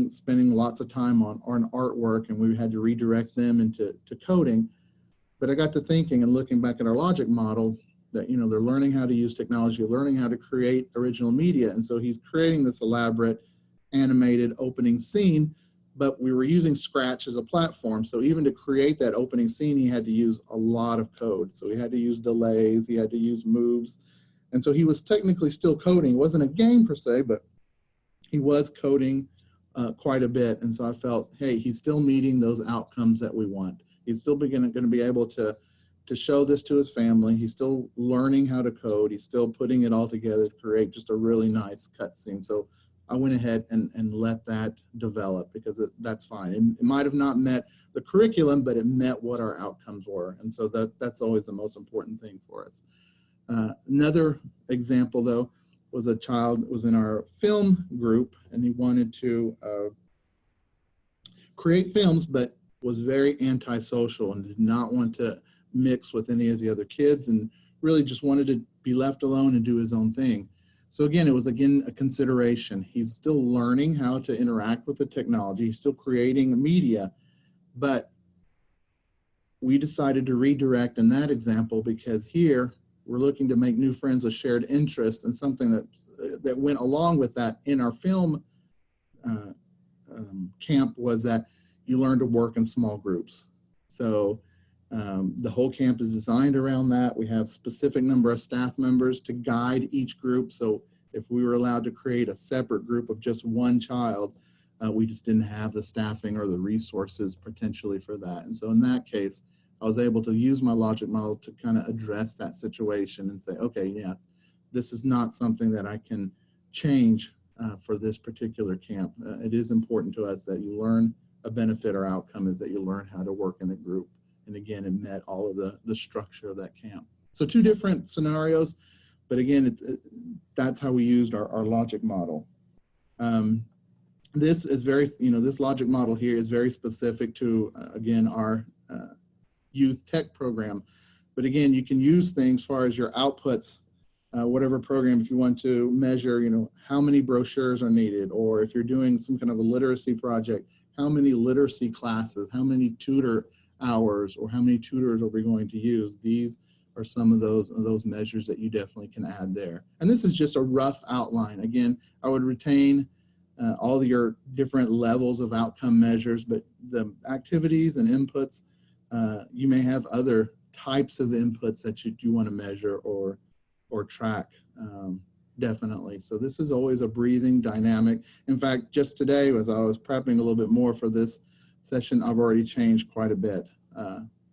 spending lots of time on artwork, and we had to redirect them into coding. But I got to thinking and looking back at our logic model that, they're learning how to use technology, learning how to create original media. And so he's creating this elaborate animated opening scene, but we were using Scratch as a platform. So even to create that opening scene, he had to use a lot of code. So he had to use delays, he had to use moves. And so he was technically still coding. It wasn't a game per se, but he was coding quite a bit. And so I felt, hey, he's still meeting those outcomes that we want. He's still going to be able to show this to his family. He's still learning how to code. He's still putting it all together to create just a really nice cutscene. So I went ahead and let that develop because that's fine. It might have not met the curriculum, but it met what our outcomes were. And so that's always the most important thing for us. Another example, though, was a child that was in our film group, and he wanted to create films, but was very antisocial and did not want to mix with any of the other kids and really just wanted to be left alone and do his own thing. So again, it was a consideration. He's still learning how to interact with the technology. He's still creating media, but we decided to redirect in that example because here we're looking to make new friends with shared interest, and something that went along with that in our film camp was that you learn to work in small groups. So the whole camp is designed around that. We have specific number of staff members to guide each group. So if we were allowed to create a separate group of just one child, we just didn't have the staffing or the resources potentially for that. And so in that case, I was able to use my logic model to kind of address that situation and say, okay, yeah, this is not something that I can change for this particular camp. It is important to us that you learn a benefit or outcome is that you learn how to work in a group. And again, it met all of the structure of that camp. So two different scenarios, but again, that's how we used our logic model. This is very, this logic model here is very specific to, again, our youth tech program. But again, you can use things as far as your outputs, whatever program, if you want to measure, how many brochures are needed, or if you're doing some kind of a literacy project, how many literacy classes, how many tutor hours, or how many tutors are we going to use. These are some of those measures that you definitely can add there. And this is just a rough outline. Again, I would retain all your different levels of outcome measures, but the activities and inputs, you may have other types of inputs that you want to measure or track, definitely. So this is always a breathing dynamic. In fact, just today, as I was prepping a little bit more for this session, I've already changed quite a bit.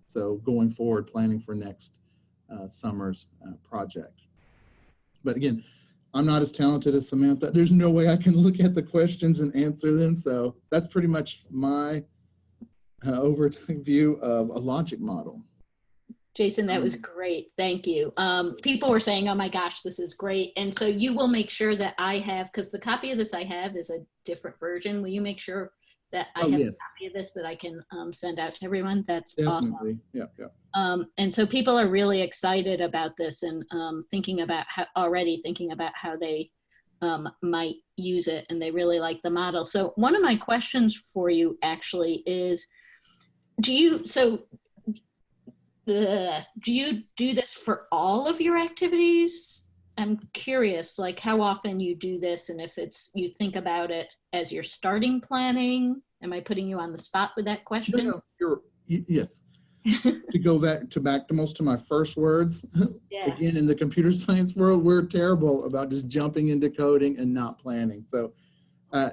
So going forward, planning for next summer's project. But again, I'm not as talented as Samantha. There's no way I can look at the questions and answer them. So that's pretty much my overview of a logic model. Jason, that was great. Thank you. People were saying, oh my gosh, this is great. And so you will make sure that I have, because the copy of this I have is a different version. Will you make sure that I have a copy of this that I can send out to everyone? That's definitely awesome. Yeah. And so people are really excited about this and thinking about how they might use it, and they really like the model. So one of my questions for you actually is, do you do this for all of your activities? I'm curious, like how often you do this, and if you think about it as you're starting planning. Am I putting you on the spot with that question? No, yes. To go back to my first words, yeah. Again, in the computer science world, we're terrible about just jumping into coding and not planning. So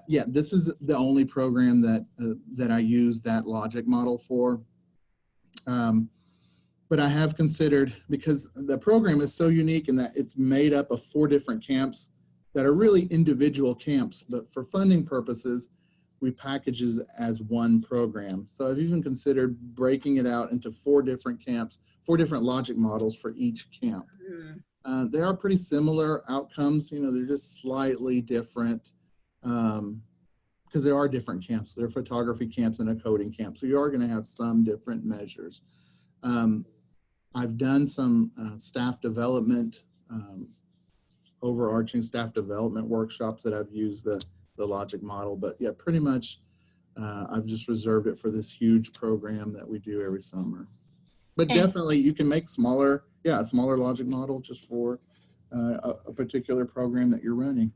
yeah, this is the only program that I use that logic model for. But I have considered, because the program is so unique in that it's made up of 4 different camps that are really individual camps, but for funding purposes, we package it as one program. So I've even considered breaking it out into 4 different camps, 4 different logic models for each camp. They are pretty similar outcomes, they're just slightly different because there are different camps. There are photography camps and a coding camp. So you are going to have some different measures. I've done some staff development, overarching staff development workshops that I've used the logic model, but yeah, pretty much I've just reserved it for this huge program that we do every summer. But definitely you can make a smaller logic model just for a particular program that you're running.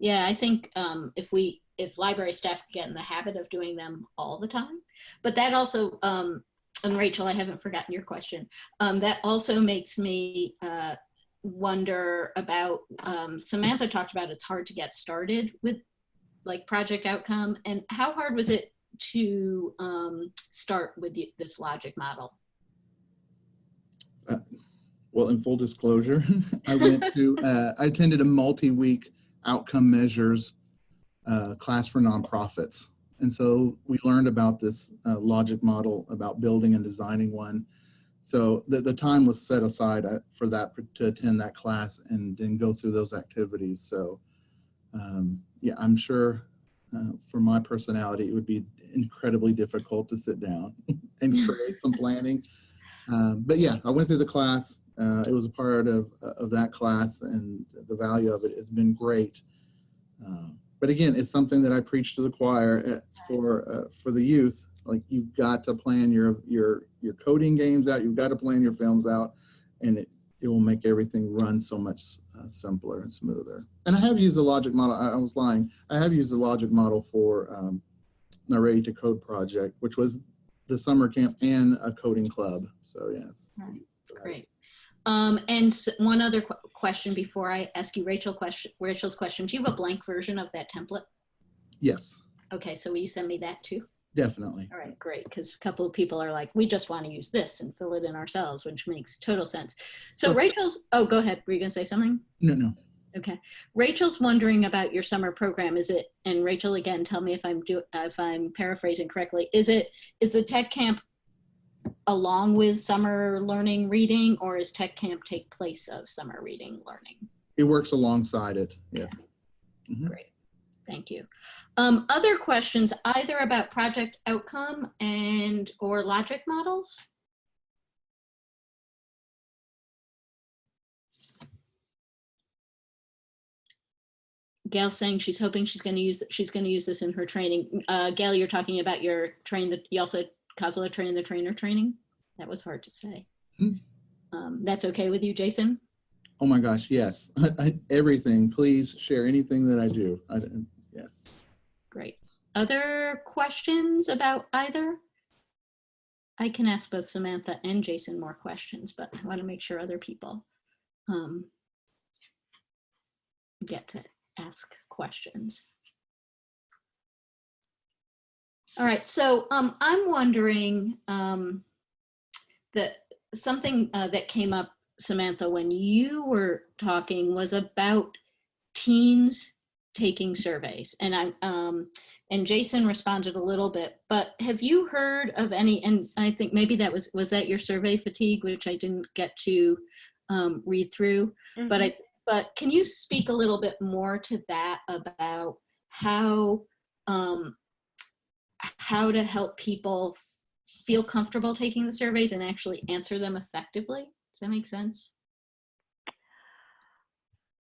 Yeah, I think if we if library staff get in the habit of doing them all the time. But that also, and Rachel, I haven't forgotten your question. That also makes me wonder about, Samantha talked about it's hard to get started with like project outcome, and how hard was it to start with this logic model? Well, in full disclosure, I attended a multi-week outcome measures class for nonprofits. And so we learned about this logic model, about building and designing one. So the time was set aside for that, to attend that class and go through those activities. So yeah, I'm sure for my personality, it would be incredibly difficult to sit down and create some planning. But yeah, I went through the class. It was a part of that class, and the value of it has been great. But again, it's something that I preach to the choir for the youth. Like, you've got to plan your coding games out. You've got to plan your films out, and it will make everything run so much simpler and smoother. And I have used the logic model. I was lying. I have used the logic model for my Ready to Code project, which was the summer camp and a coding club. So yes. Right. Great. And one other question before I ask you Rachel's question. Do you have a blank version of that template? Yes. Okay, so will you send me that too? Definitely. All right, great, because a couple of people are like, we just want to use this and fill it in ourselves, which makes total sense. So Rachel's, oh, go ahead. Were you going to say something? No. Okay. Rachel's wondering about your summer program. Is it, and Rachel, again, tell me if I'm paraphrasing correctly, is the tech camp along with summer learning reading, or is tech camp take place of summer reading learning? It works alongside it, yes. Okay. Mm-hmm. Great, thank you. Other questions, either about project outcome and or logic models? Gail's saying she's hoping she's going to use this in her training. Gail, you're talking about your YALSA Kozula train the trainer training. That was hard to say. That's okay with you, Jason? Oh my gosh, yes. Everything. Please share anything that I do. Yes. Great. Other questions about either? I can ask both Samantha and Jason more questions, but I want to make sure other people get to ask questions. All right, so I'm wondering that something that came up, Samantha, when you were talking was about teens taking surveys, and Jason responded a little bit, but have you heard of any, and I think maybe that was that your survey fatigue, which I didn't get to read through, mm-hmm. But can you speak a little bit more to that about how to help people feel comfortable taking the surveys and actually answer them effectively? Does that make sense?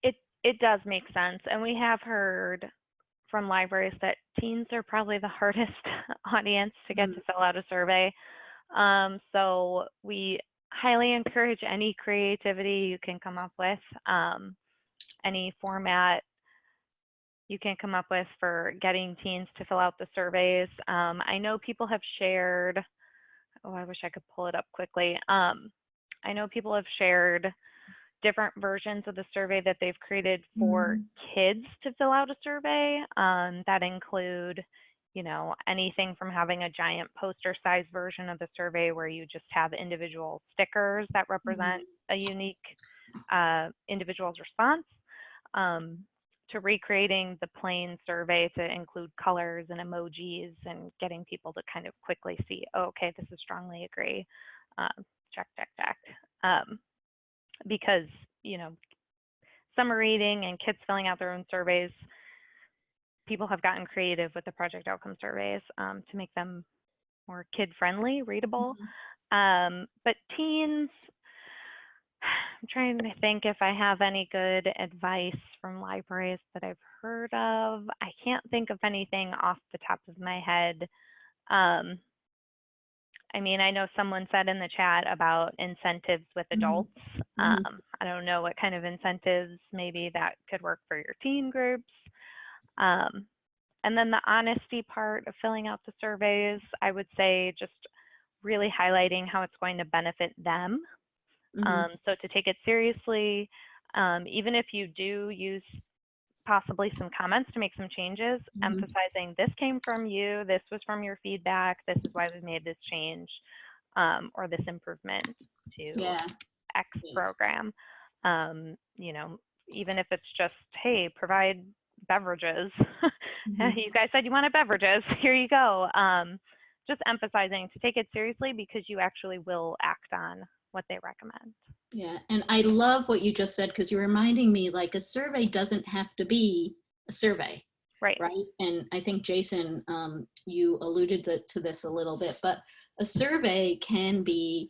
It does make sense. And we have heard from libraries that teens are probably the hardest audience to get to fill out a survey. So we highly encourage any creativity you can come up with, any format you can come up with for getting teens to fill out the surveys. I know people have shared, oh, I wish I could pull it up quickly. I know people have shared different versions of the survey that they've created for kids to fill out a survey that include, you know, anything from having a giant poster size version of the survey where you just have individual stickers that represent a unique individual's response, to recreating the plain survey to include colors and emojis and getting people to kind of quickly see, oh, okay, this is strongly agree, check. Because, you know, summer reading and kids filling out their own surveys, people have gotten creative with the project outcome surveys to make them more kid-friendly, readable. But teens, I'm trying to think if I have any good advice from libraries that I've heard of. I can't think of anything off the top of my head. I mean, I know someone said in the chat about incentives with adults. I don't know what kind of incentives maybe that could work for your teen groups. And then the honesty part of filling out the surveys, I would say just really highlighting how it's going to benefit them. So to take it seriously, even if you do use possibly some comments to make some changes, emphasizing this came from you, this was from your feedback, this is why we made this change, or this improvement to X program. You know, even if it's just, hey, provide beverages. You guys said you wanted beverages, here you go. Just emphasizing to take it seriously because you actually will act on what they recommend. Yeah, and I love what you just said, because you're reminding me, like, a survey doesn't have to be a survey. Right. And I think, Jason, you alluded to this a little bit, but a survey can be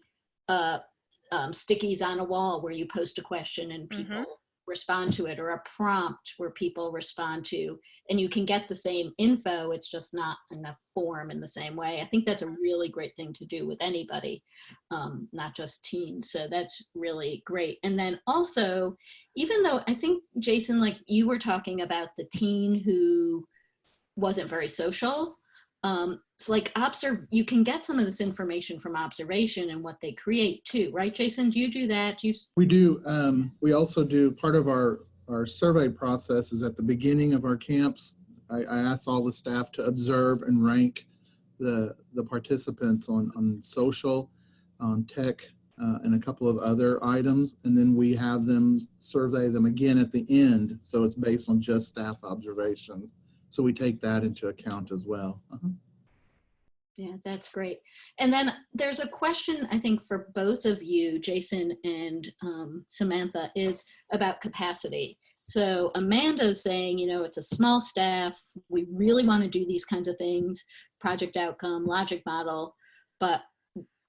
stickies on a wall where you post a question and people respond to it, or a prompt where people respond to, and you can get the same info, it's just not in a form in the same way. I think that's a really great thing to do with anybody, not just teens. So that's really great. And then also, even though I think, Jason, like you were talking about the teen who wasn't very social, it's like you can get some of this information from observation and what they create too, right, Jason? Do you do that? We do. We also do part of our survey process is at the beginning of our camps. I ask all the staff to observe and rank the participants on social, on tech, and a couple of other items, and then we have them survey them again at the end. So it's based on just staff observations. So we take that into account as well. Yeah, that's great. And then there's a question, I think, for both of you, Jason and Samantha, is about capacity. So Amanda's saying, you know, it's a small staff. We really want to do these kinds of things, project outcome, logic model, but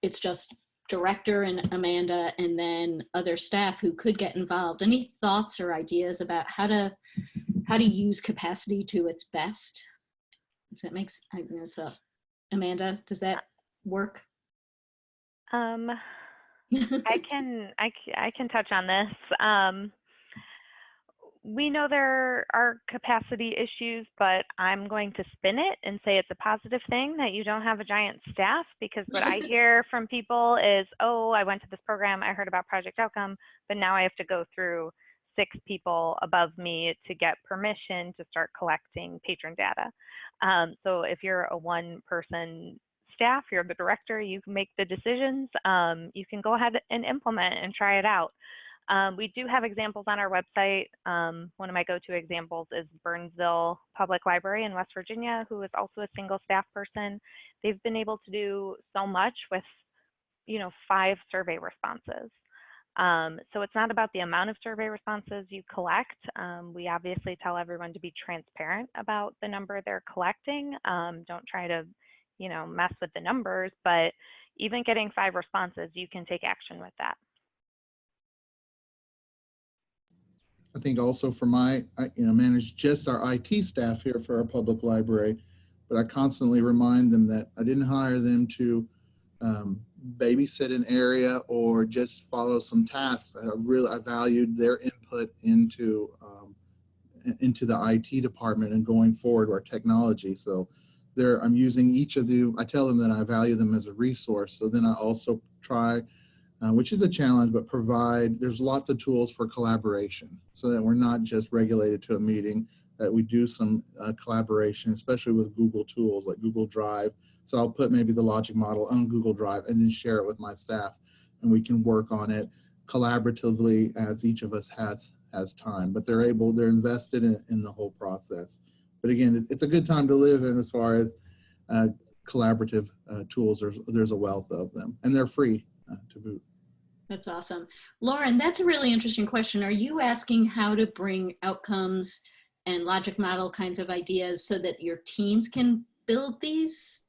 it's just director and Amanda and then other staff who could get involved. Any thoughts or ideas about how to use capacity to its best? Does that make sense? I mean, it's a Amanda, does that work? I can touch on this. We know there are capacity issues, but I'm going to spin it and say it's a positive thing that you don't have a giant staff, because what I hear from people is, oh, I went to this program, I heard about project outcome, but now I have to go through 6 people above me to get permission to start collecting patron data. So if you're a one-person staff, you're the director, you can make the decisions, you can go ahead and implement and try it out. We do have examples on our website. One of my go-to examples is Burnsville Public Library in West Virginia, who is also a single staff person. They've been able to do so much with, 5 survey responses. So it's not about the amount of survey responses you collect. We obviously tell everyone to be transparent about the number they're collecting. Don't try to, mess with the numbers, but even getting 5 responses, you can take action with that. I think also for I manage just our IT staff here for our public library, but I constantly remind them that I didn't hire them to babysit an area or just follow some tasks. I valued their input into the IT department and going forward, our technology. So I'm using each of I tell them that I value them as a resource. So then I also try, which is a challenge, but there's lots of tools for collaboration so that we're not just regulated to a meeting, that we do some collaboration, especially with Google tools like Google Drive. So I'll put maybe the logic model on Google Drive and then share it with my staff, and we can work on it collaboratively as each of us has time, but they're invested in the whole process. But again, it's a good time to live in as far as collaborative tools. There's a wealth of them, and they're free to boot. That's awesome. Lauren, that's a really interesting question. Are you asking how to bring outcomes and logic model kinds of ideas so that your teens can build these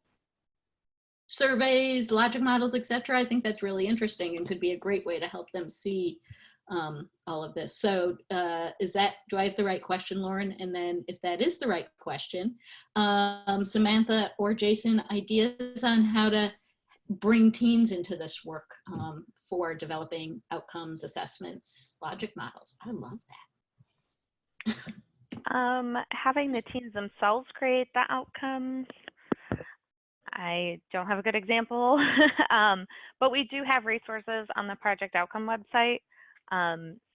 surveys, logic models, etc.? I think that's really interesting and could be a great way to help them see all of this. So do I have the right question, Lauren? And then if that is the right question, Samantha or Jason, ideas on how to bring teens into this work for developing outcomes, assessments, logic models. I love that. Having the teens themselves create the outcomes. I don't have a good example, but we do have resources on the project outcome website.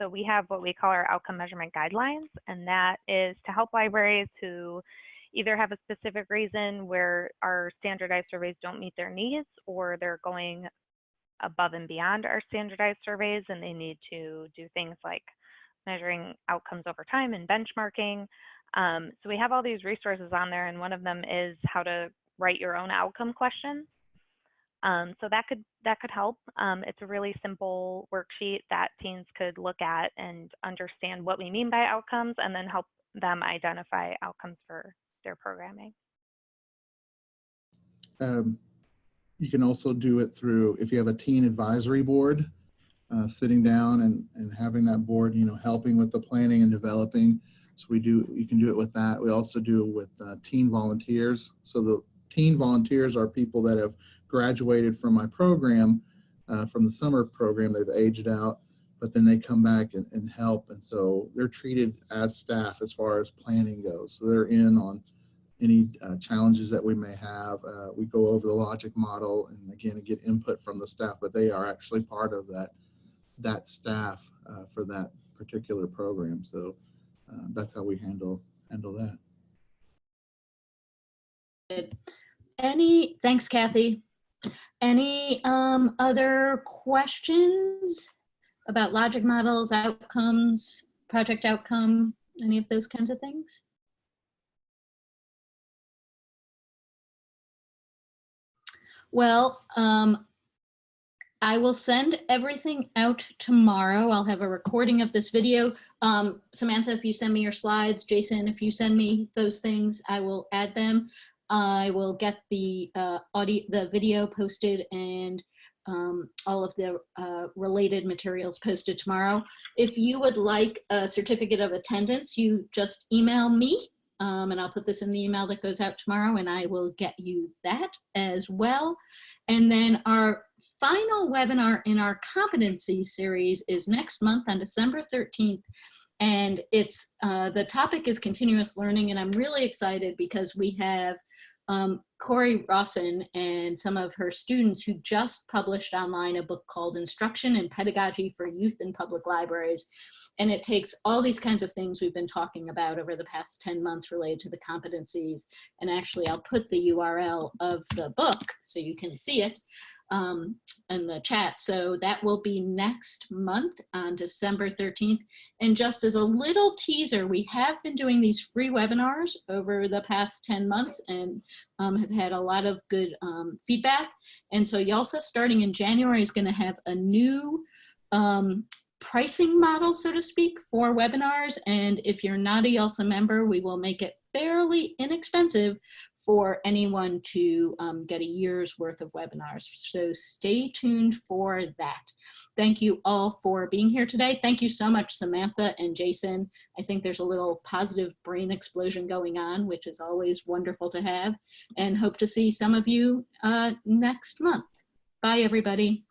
So we have what we call our outcome measurement guidelines, and that is to help libraries who either have a specific reason where our standardized surveys don't meet their needs, or they're going above and beyond our standardized surveys and they need to do things like measuring outcomes over time and benchmarking. So we have all these resources on there, and one of them is how to write your own outcome question. So that could help. It's a really simple worksheet that teens could look at and understand what we mean by outcomes, and then help them identify outcomes for their programming. You can also do it through, if you have a teen advisory board, sitting down and having that board, helping with the planning and developing. So you can do it with that. We also do it with teen volunteers. So the teen volunteers are people that have graduated from my program, from the summer program. They've aged out, but then they come back and help. And so they're treated as staff as far as planning goes. So they're in on any challenges that we may have. We go over the logic model and again, get input from the staff, but they are actually part of that staff for that particular program. So that's how we handle that. Thanks, Kathy. Any other questions about logic models, outcomes, project outcome, any of those kinds of things? Well, I will send everything out tomorrow. I'll have a recording of this video. Samantha, if you send me your slides, Jason, if you send me those things, I will add them. I will get the video posted and all of the related materials posted tomorrow. If you would like a certificate of attendance, you just email me, and I'll put this in the email that goes out tomorrow, and I will get you that as well. And then our final webinar in our competency series is next month on December 13th. And it's the topic is continuous learning, and I'm really excited because we have Corey Rawson and some of her students who just published online a book called Instruction and Pedagogy for Youth in Public Libraries. And it takes all these kinds of things we've been talking about over the past 10 months related to the competencies. And actually, I'll put the URL of the book so you can see it in the chat. So that will be next month on December 13th. And just as a little teaser, we have been doing these free webinars over the past 10 months and have had a lot of good feedback. And so YALSA, starting in January, is going to have a new pricing model, so to speak, for webinars. And if you're not a YALSA member, we will make it fairly inexpensive for anyone to get a year's worth of webinars. So stay tuned for that. Thank you all for being here today. Thank you so much, Samantha and Jason. I think there's a little positive brain explosion going on, which is always wonderful to have, and hope to see some of you next month. Bye, everybody.